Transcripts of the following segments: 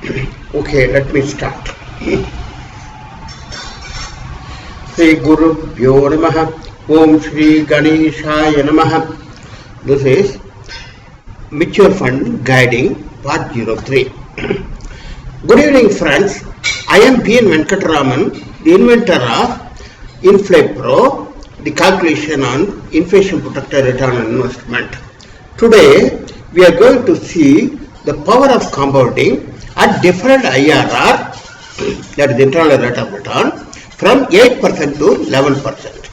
Okay, let me start. Sri Guru Bhyo Namaha Om Shri Ganeshaya Namaha. This is Mutual Fund Guiding Part 03. Good evening friends. I am B N Venkataraman, the inventor of InflaPro, the calculation on inflation protected return on investment. Today we are going to see the power of compounding at different IRR, that is internal rate of return, from 8% to 11%.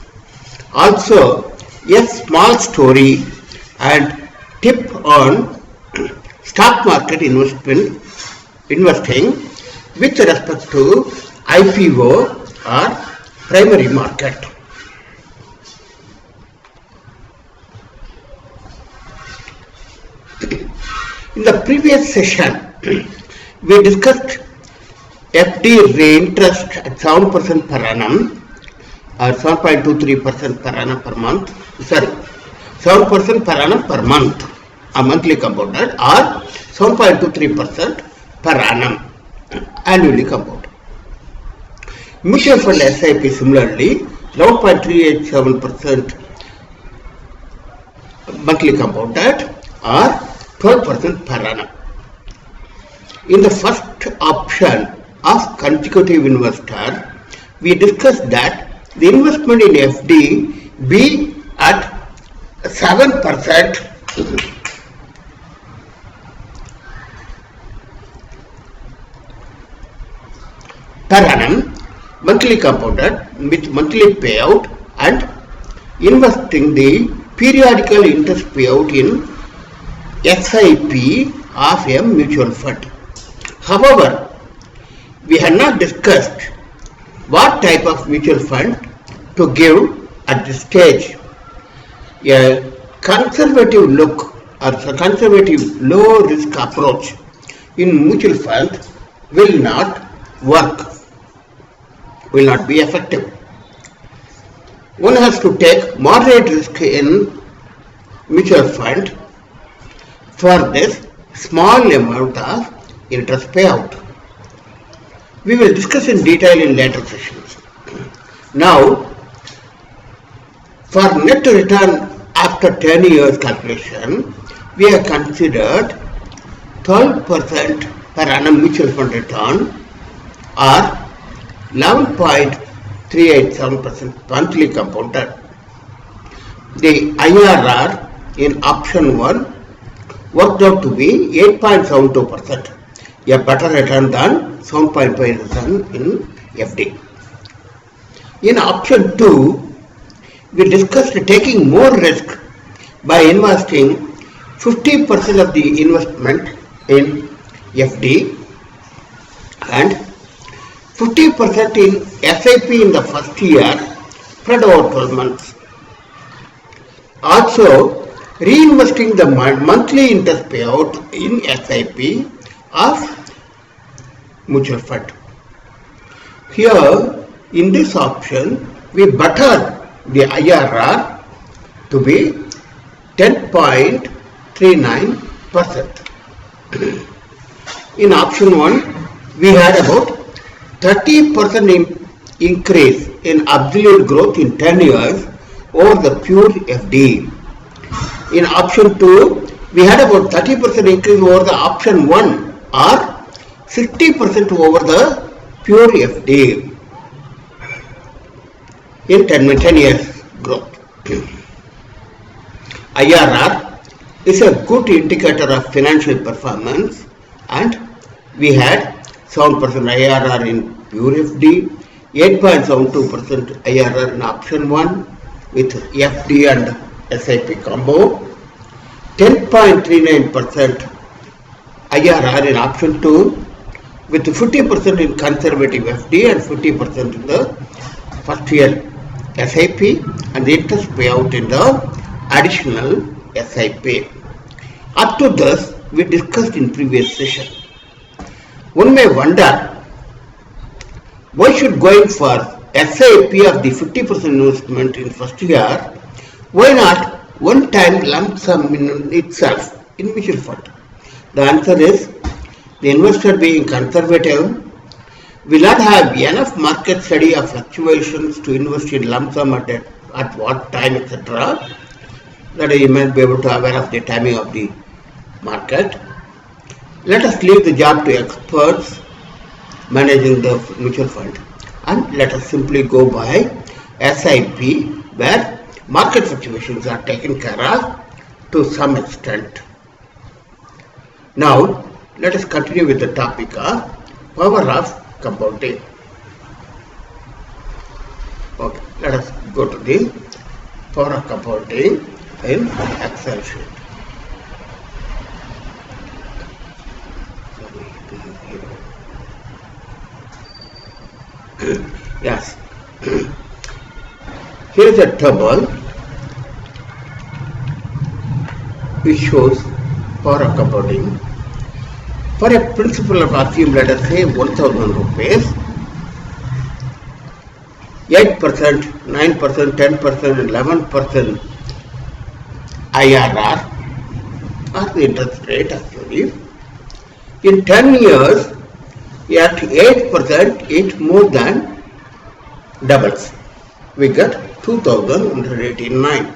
Also, a small story and tip on stock market investing with respect to IPO or primary market. In the previous session, we discussed FD reinterest at 7% per annum or 7.23% per annum per month. 7% per annum per month, a monthly compounded, or 7.23% per annum annually compounded. Mutual fund SIP similarly 11.387% monthly compounded or 12% per annum. In the first option of consecutive investor, we discussed that the investment in FD be at 7% per annum, monthly compounded with monthly payout, and investing the periodical interest payout in SIP of a mutual fund. However, we have not discussed what type of mutual fund to give at this stage. A conservative look or a conservative low risk approach in mutual fund will not work, will not be effective. One has to take moderate risk in mutual fund for this small amount of interest payout. We will discuss in detail in later sessions. Now, for net return after 10 years calculation, we have considered 12% per annum mutual fund return or 11.387% monthly compounded. The IRR in option 1 worked out to be 8.72%, a better return than 7.5% in FD. In option 2, we discussed taking more risk by investing 50% of the investment in FD and 50% in SIP in the first year spread over 12 months. Also, reinvesting the monthly interest payout in SIP of mutual fund. Here, in this option, we better the IRR to be 10.39%. In option 1, we had about 30% increase in absolute growth in 10 years over the pure FD. In option 2, we had about 30% increase over the option 1 or 60% over the pure FD in 10 years growth. IRR is a good indicator of financial performance, and we had 7% IRR in pure FD, 8.72% IRR in option 1 with FD and SIP combo, 10.39% IRR in option 2 with 50% in conservative FD and 50% in the first year SIP and the interest payout in the additional SIP. Up to this we discussed in previous session. One may wonder, why should going for SIP of the 50% investment in first year, why not one time lump sum in itself in mutual fund? The answer is, the investor being conservative will not have enough market study of fluctuations to invest in lump sum at what time, etc. That you must be able to aware of the timing of the market. Let us leave the job to experts managing the mutual fund, and let us simply go by SIP, where market fluctuations are taken care of to some extent. Now let us continue with the topic of power of compounding. Okay, let us go to the power of compounding in Excel sheet. Yes, here is a table which shows power of compounding. For a principal of assume, let us say 1000 rupees, 8%, 9%, 10% and 11% IRR are the interest rate actually. In 10 years, at 8%, it more than doubles. We get 2189.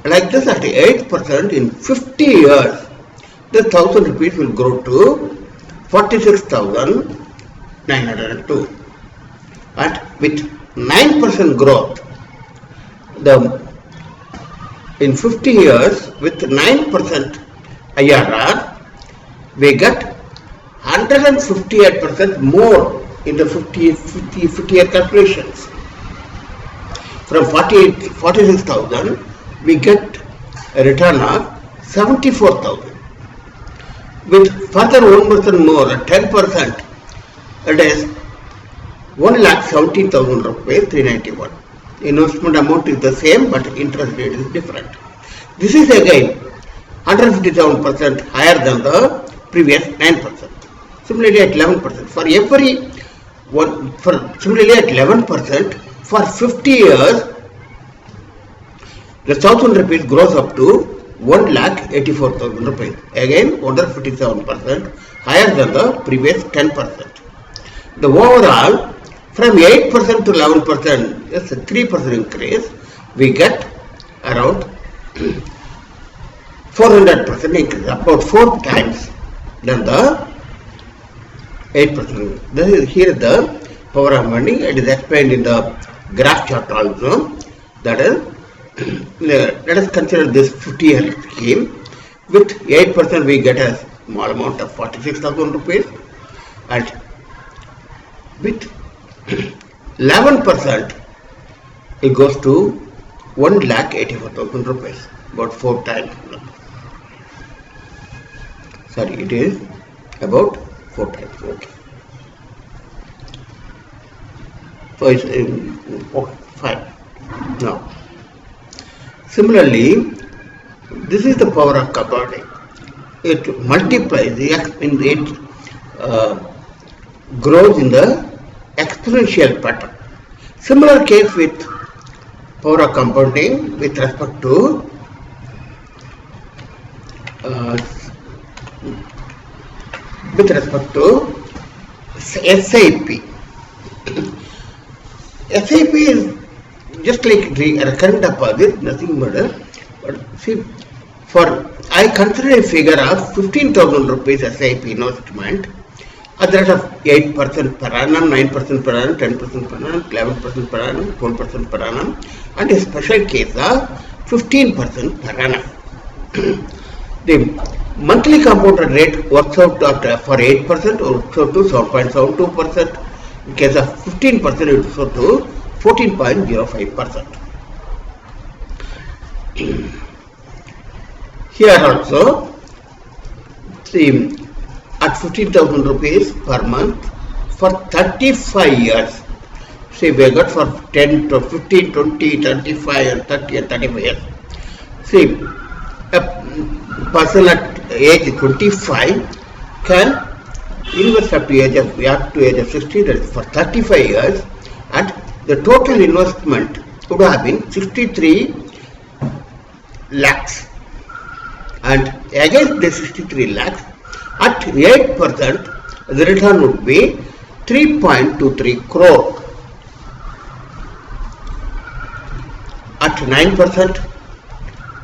Like this, at 8% in 50 years, the 1000 rupees will grow to 46,902. And with 9% growth, in 50 years with 9% IRR, we get 158% more in the 50 year calculations. From 46,000, we get a return of 74,000. With further 1% more, 10%, that is 1,70,000 rupees, 391. Investment amount is the same, but interest rate is different. This is again 157% higher than the previous 9%. Similarly at 11%. Similarly at 11%, for 50 years, the 1000 rupees grows up to 1,84,000 rupees. Again 157% higher than the previous 10%. The overall, from 8% to 11%, just a 3% increase, we get around 400% increase, about 4 times than the 8%. This is here the power of money. It is explained in the graph chart also. That is, let us consider this 50-year scheme. With 8% we get a small amount of 46,000 rupees, and with 11% it goes to 1,84,000 rupees, about 4 times. Sorry, it is about 4 times. Okay. So it's okay, fine. Now, similarly, this is the power of compounding. It multiplies, it grows in the exponential pattern. Similar case with power of compounding with respect to SIP. SIP is just like recurrent deposit, nothing but see, I consider a figure of 15,000 rupees SIP investment at the rate of 8% per annum, 9% per annum, 10% per annum, 11% per annum, 12% per annum, and a special case of 15% per annum. The monthly compounded rate works out for 8% works out to 7.72%. In case of 15%, it works out to 14.05%. Here also, see, at 15,000 rupees per month for 35 years. See, we got for 10 to 15, 20, 25 and 30 and 35 years. See, a person at age 25 can invest up to age of 60, that is for 35 years, and the total investment would have been 63 lakhs. And against the 63 lakhs, At 8%, the return would be 3.23 crore. At 9%,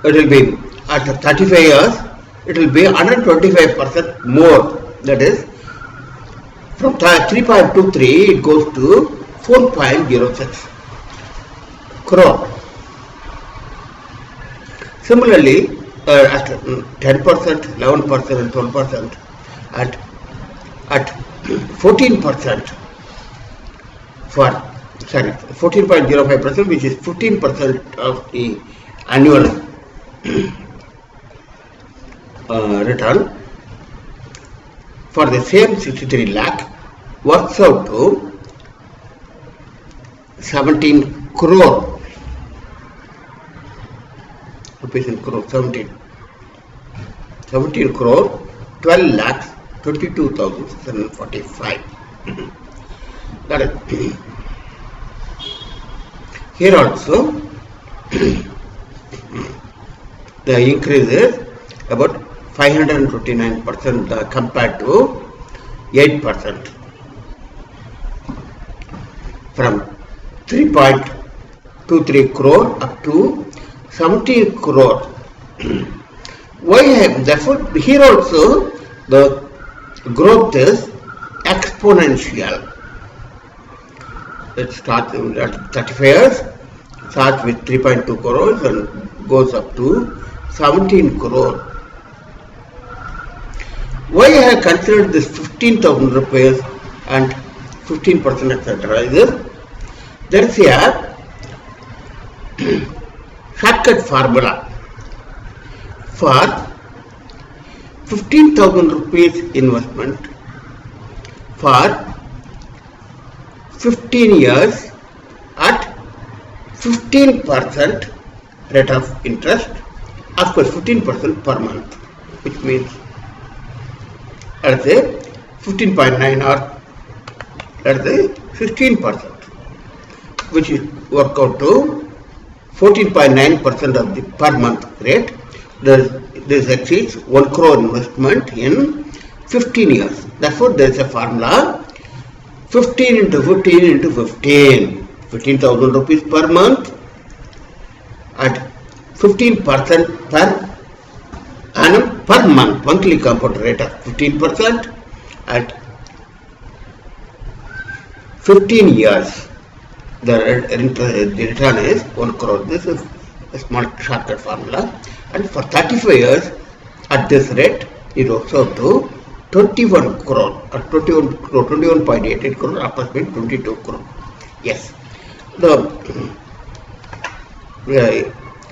it will be at 35 years, it will be 125% more. That is, from 3.23 it goes to 4.06 crore. Similarly, at 10%, 11% and 12%, at 14% for 14.05%, which is 15% of the annual return for the same 63 lakh works out to 17 crore rupees in crore, 17 crore, 12 lakhs, 22,645. That is, here also the increase is about 529% compared to 8%, from 3.23 crore up to 17 crore. Why? Therefore, here also the growth is exponential. It starts at 35 years, starts with 3.2 crores and goes up to 17 crore. Why I have considered this 15,000 rupees and 15% etc. There is a shortcut formula for 15,000 rupees investment for 15 years at 15% rate of interest, of course 15% per month, which means let's say 15.9 or let's say 16%, which is work out to 14.9% of the per month rate. This exceeds 1 crore investment in 15 years. Therefore, there is a formula 15 into 15 into 15, 15,000 rupees per month at 15% per annum per month, monthly compound rate of 15% at 15 years. The return is 1 crore. This is a small shortcut formula. And for 35 years at this rate, it works out to 21 crore or 21.88 crore, approximately 22 crore. Yes. The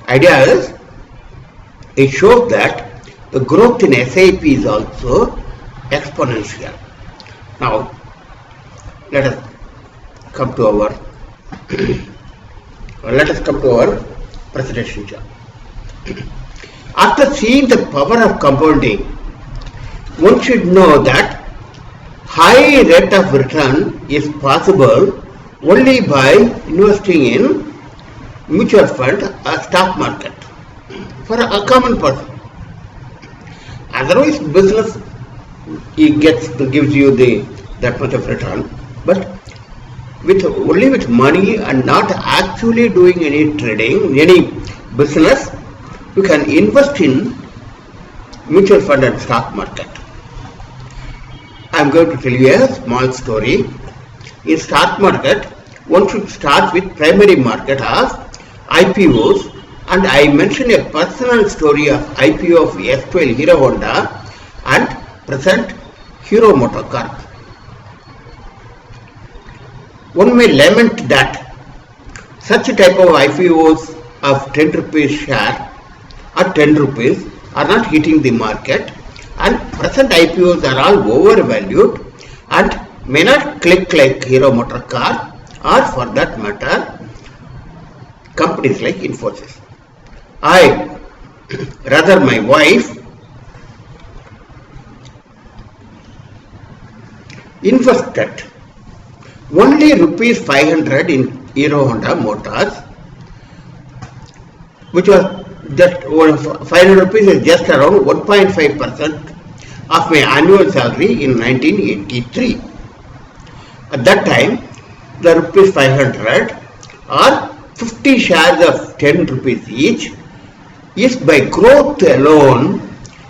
idea is, it shows that the growth in SIP is also exponential. Now, let us come to our presentation. After seeing the power of compounding, one should know that high rate of return is possible only by investing in mutual fund or stock market for a common person. Otherwise, business gives you that much of return, but only with money and not actually doing any trading, any business, you can invest in mutual fund and stock market. I am going to tell you a small story. In stock market, one should start with primary market of IPOs, and I mention a personal story of IPO of S12 Hero Honda and present Hero Motor Corp. One may lament that such type of IPOs of 10 rupees share or 10 rupees are not hitting the market, and present IPOs are all overvalued and may not click like Hero Motor Car, or for that matter companies like Infosys. I, rather my wife, invested only rupees 500 in Hero Honda Motors, which was just 500 rupees is just around 1.5% of my annual salary in 1983. At that time, the rupees 500 or 50 shares of 10 rupees each is by growth alone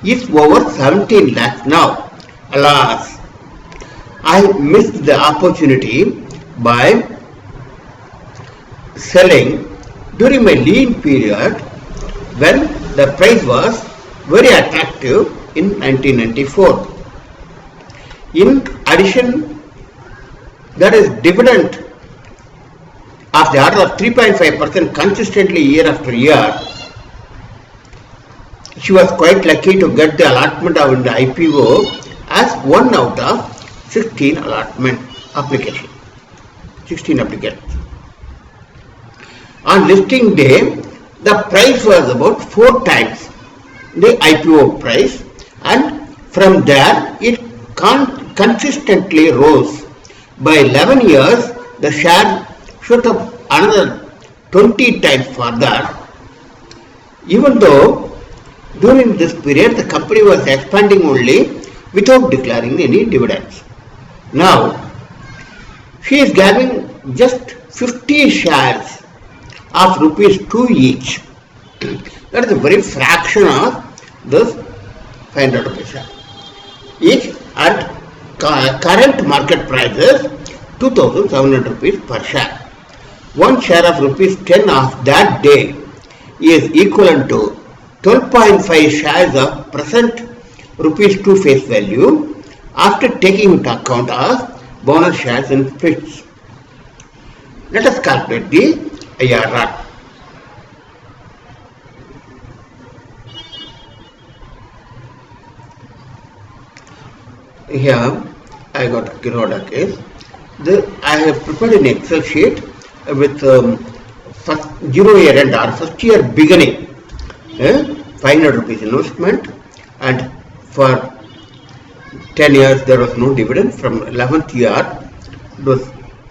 is over 17 lakhs now. Alas, I missed the opportunity by selling during my lean period when the price was very attractive in 1994. In addition, there is dividend of the order of 3.5% consistently year after year. She was quite lucky to get the allotment of the IPO as 1 out of 16 allotment applications. 16 applicants. On listing day, the price was about 4 times the IPO price, and from there it consistently rose. By 11 years, the share shot up another 20 times further. Even though during this period the company was expanding only without declaring any dividends. Now, she is giving just 50 shares of rupees 2 each. That is a very fraction of this 500 rupees share. Each at current market prices 2,700 rupees per share. One share of rupees 10 of that day is equivalent to 12.5 shares of present rupees 2 face value after taking into account of bonus shares and splits. Let us calculate the IRR. Here I got a Kiroda case. I have prepared an Excel sheet with first 0 year end or first year beginning 500 rupees investment, and for 10 years there was no dividend. From 11th year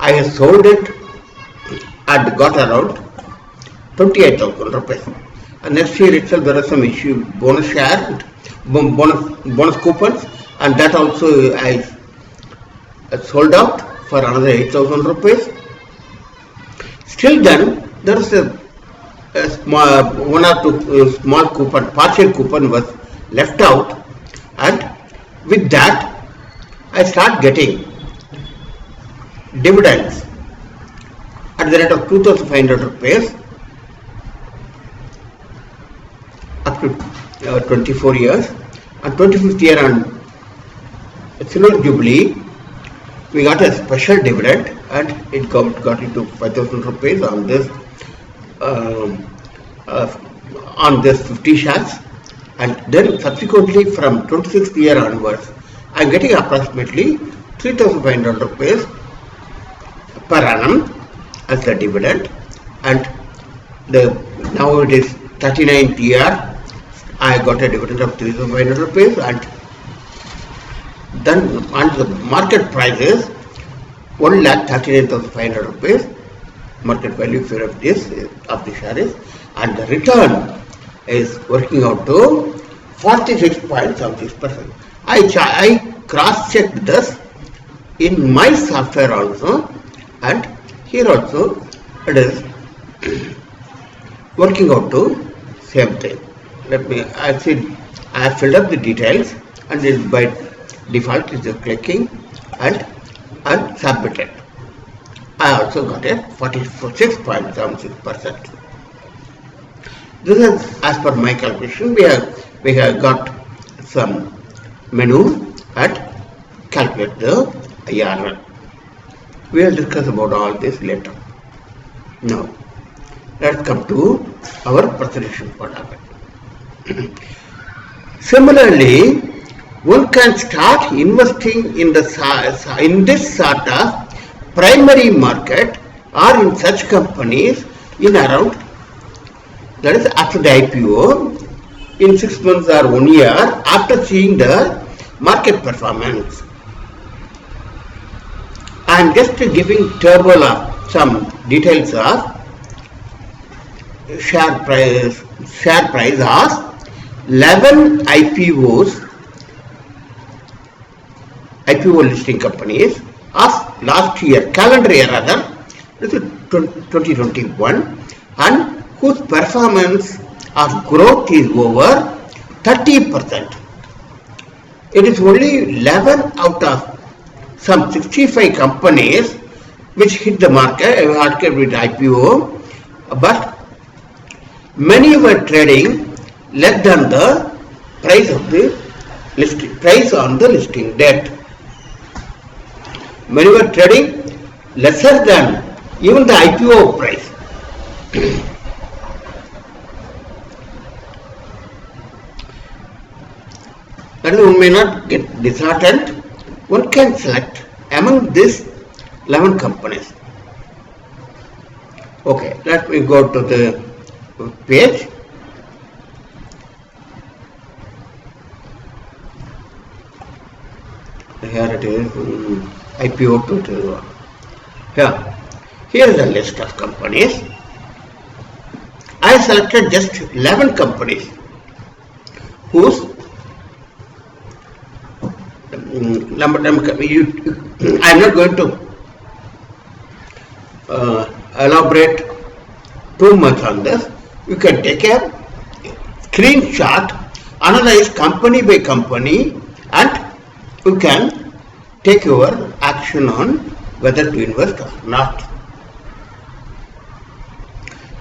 I have sold it and got around 28,000 rupees. And next year itself there was some issue, bonus share, bonus coupons, and that also I sold out for another 8,000 rupees. Still then there is a small, 1 or 2 small coupon, partial coupon was left out, and with that I start getting dividends at the rate of 2,500 rupees up to 24 years. And 25th year on Silver Jubilee, we got a special dividend, and it got into 5,000 rupees on this 50 shares. And then subsequently from 26th year onwards, I am getting approximately 3,500 rupees per annum as the dividend. And now it is 39th year, I got a dividend of 3,500 rupees, and then on the market price is 1,39,500 rupees market value of the share is, and the return is working out to 46.76%. I cross-checked this in my software also, and here also it is working out to same thing. I have filled up the details, and it by default is just clicking and submitted. I also got a 46.76%. This is as per my calculation. We have got some menu and calculate the IRR. We will discuss about all this later. Now, let's come to our presentation part of it. Similarly, one can start investing in this sort of primary market or in such companies in around, that is after the IPO, in 6 months or 1 year after seeing the market performance. I am just giving table of some details of share price of 11 IPOs IPO listing companies of last year, calendar year rather, 2021, and whose performance of growth is over 30%. It is only 11 out of some 65 companies which hit the market with IPO, but many were trading less than the price of the listing, price on the listing date. Many were trading lesser than even the IPO price. That is, one may not get disheartened. One can select among these 11 companies. Okay, let me go to the page. Here it is, IPO 2021. Here is a list of companies. I selected just 11 companies whose I am not going to elaborate too much on this. You can take a screenshot, analyze company by company, and you can take your action on whether to invest or not.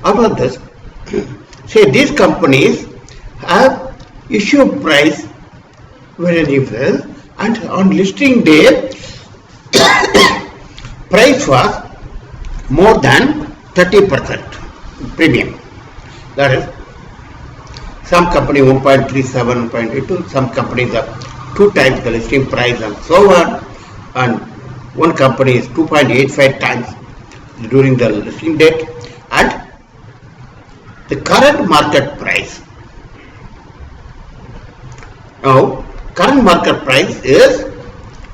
Out of this, say these companies have issue price very well, and on listing day price was more than 30% premium. That is, some company 1.37, 1.82, some companies are 2 times the listing price and so on, and one company is 2.85 times during the listing date, and the current market price. Now, current market price is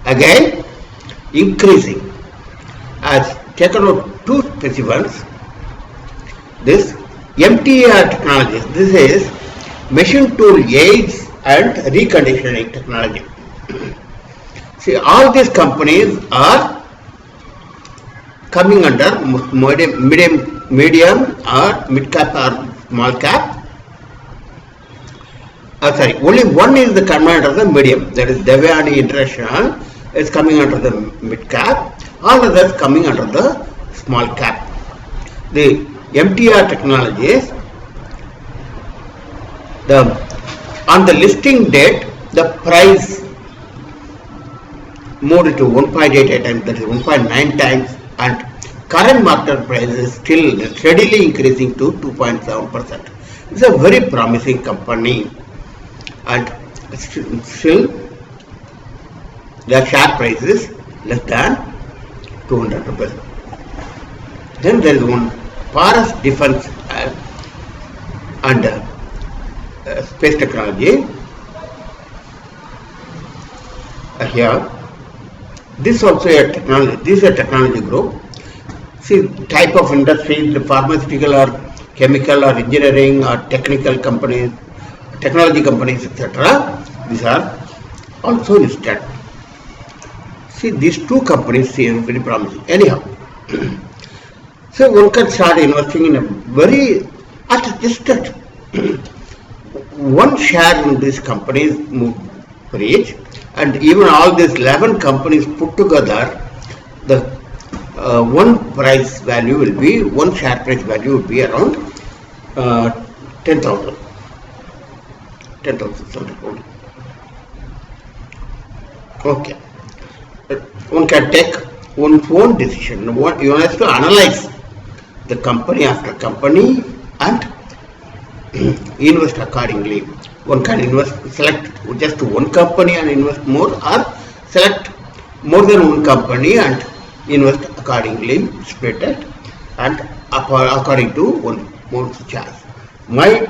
again increasing. As taken out 2 specimens, this MTR technology, this is machine tool aids and reconditioning technology. See, all these companies are coming under medium or mid cap or small cap. Only one is the coming under the medium, that is W.r.t International is coming under the mid cap, all others coming under the small cap. The MTR technologies, on the listing date, the price moved to 1.88 times, that is 1.9 times, and current market price is still steadily increasing to 2.7%. It's a very promising company, and still the share price is less than 200 rupees. Then there is one Paras Defense and Space Technology. Here, this also a technology. This is a technology group. See, type of industry, the pharmaceutical or chemical or engineering or technical companies, technology companies, etc. These are also listed. See, these 2 companies seem very promising. Anyhow, so one can start investing in a very at just one share in these companies move for each, and even all these 11 companies put together, the one price value will be, one share price value will be around 10,000. 10,000. Okay. One can take one's own decision. One has to analyze the company after company and invest accordingly. One can select just one company and invest more, or select more than one company and invest accordingly, split it, and according to one's choice. My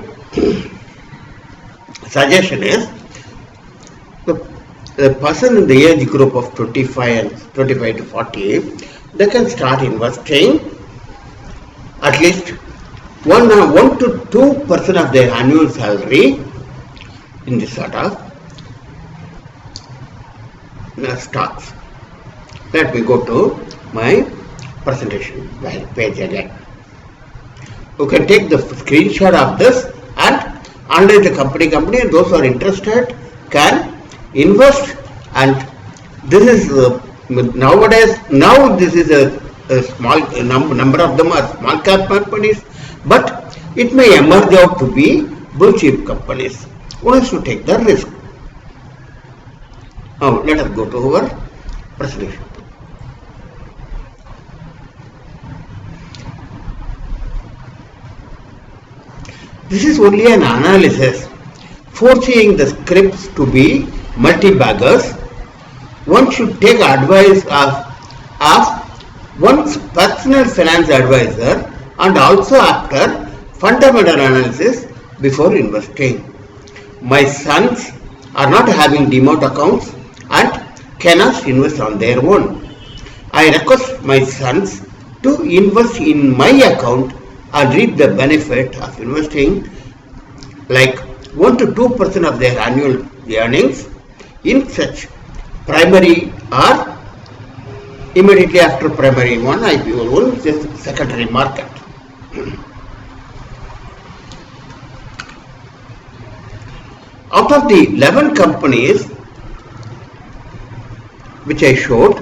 suggestion is the person in the age group of 25 to 40, they can start investing at least 1 to 2% of their annual salary in this sort of stocks. Let me go to my presentation page again. You can take the screenshot of this and analyze the company. Those who are interested can invest, and this is nowadays. Now this is a small number of them are small cap companies, but it may emerge out to be blue chip companies. One has to take the risk. Now let us go to our presentation. This is only an analysis, foreseeing the scripts to be multi-baggers. One should take advice of one's personal finance advisor and also after fundamental analysis before investing. My sons are not having demat accounts and cannot invest on their own. I request my sons to invest in my account and reap the benefit of investing like 1 to 2% of their annual earnings in such primary or immediately after primary one IPO one, just secondary market. Out of the 11 companies which I showed,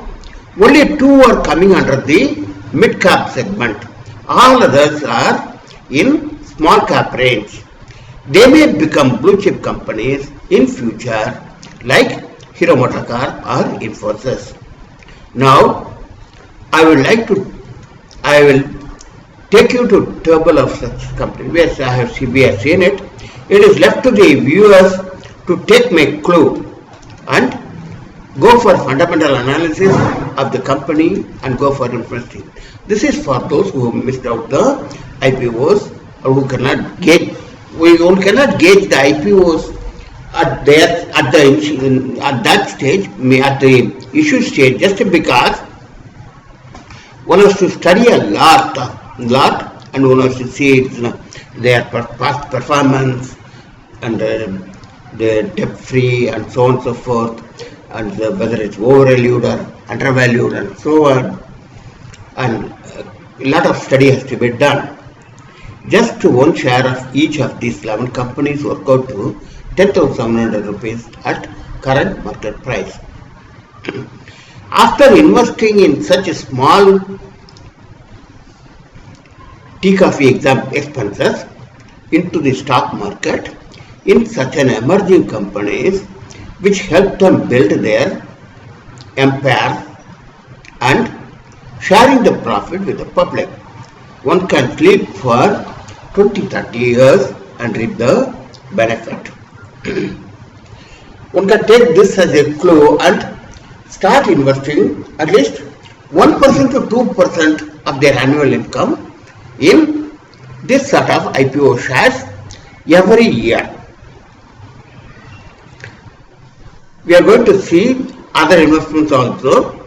only 2 are coming under the mid-cap segment. All others are in small cap range. They may become blue chip companies in future like Hero Motocar or Infosys. Now I will take you to table of such companies. We have seen it. It is left to the viewers to take my clue and go for fundamental analysis of the company and go for investing. This is for those who missed out the IPOs or who cannot gauge. We cannot gauge the IPOs at that stage, at the issue stage, just because one has to study a lot, and one has to see their past performance and the debt free and so on and so forth, and whether it's overvalued or undervalued and so on, and a lot of study has to be done. Just one share of each of these 11 companies work out to 10,700 rupees at current market price. After investing in such a small tea coffee expenses into the stock market in such an emerging companies which help them build their empire and sharing the profit with the public, one can sleep for 20-30 years and reap the benefit. One can take this as a clue and start investing at least 1% to 2% of their annual income in this sort of IPO shares every year. We are going to see other investments also.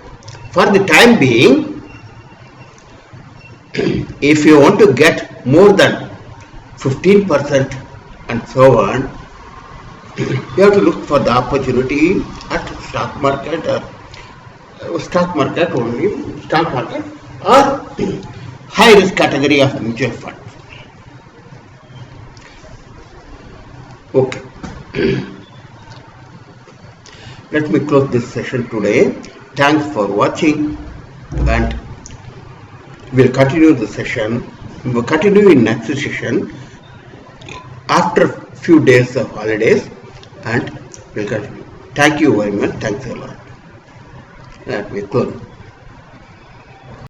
For the time being, if you want to get more than 15% and so on, you have to look for the opportunity at stock market or stock market or high risk category of mutual funds. Okay. Let me close this session today. Thanks for watching, and we'll continue the session. We'll continue in next session after few days of holidays, and we'll continue. Thank you very much. Thanks a lot. Let me close.